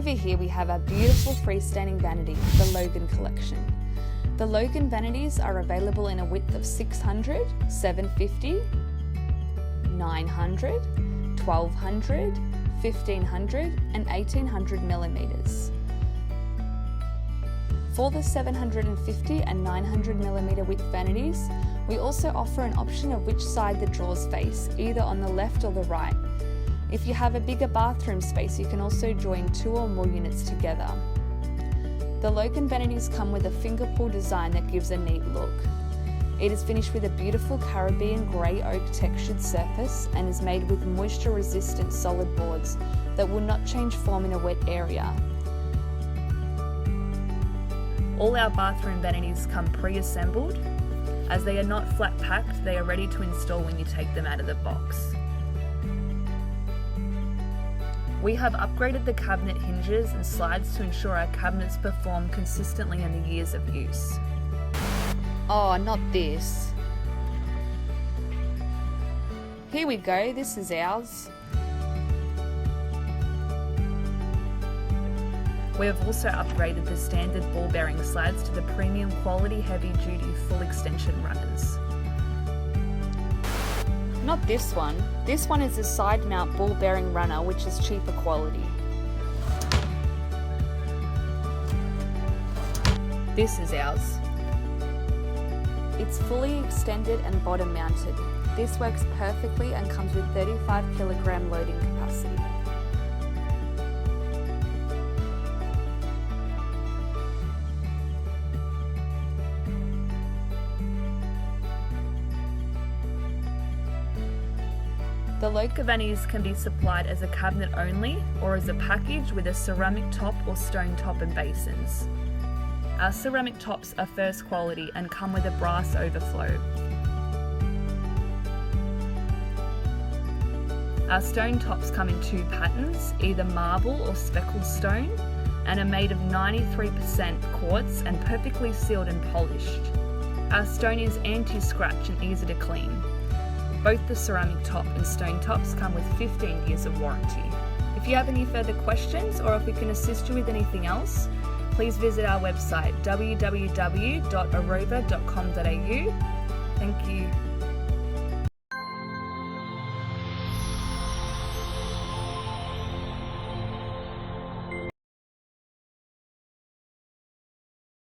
Over here we have our beautiful freestanding vanity, the Logan collection. The Logan vanities are available in a width of 600, 750, 900, 1200, 1500 and 1800 millimeters. For the 750 and 900 millimeter width vanities, we also offer an option of which side the drawers face, either on the left or the right. If you have a bigger bathroom space, you can also join 2 or more units together. The Logan vanities come with a finger pull design that gives a neat look. It is finished with a beautiful Caribbean grey oak textured surface and is made with moisture resistant solid boards that will not change form in a wet area. All our bathroom vanities come pre-assembled. As they are not flat packed, they are ready to install when you take them out of the box. We have upgraded the cabinet hinges and slides to ensure our cabinets perform consistently in the years of use. Oh, not this. Here we go, this is ours. We have also upgraded the standard ball bearing slabs to the premium quality heavy duty full extension runners. Not this one. This one is a side mount ball bearing runner which is cheaper quality. This is ours. It's fully extended and bottom mounted. This works perfectly and comes with 35 kilogram loading capacity. The Logan vanities can be supplied as a cabinet only or as a package with a ceramic top or stone top and basins. Our ceramic tops are first quality and come with a brass overflow. Our stone tops come in 2 patterns, either marble or speckled stone, and are made of 93% quartz and perfectly sealed and polished. Our stone is anti-scratch and easy to clean. Both the ceramic top and stone tops come with 15 years of warranty. If you have any further questions or if we can assist you with anything else, please visit our website www.arova.com.au. Thank you.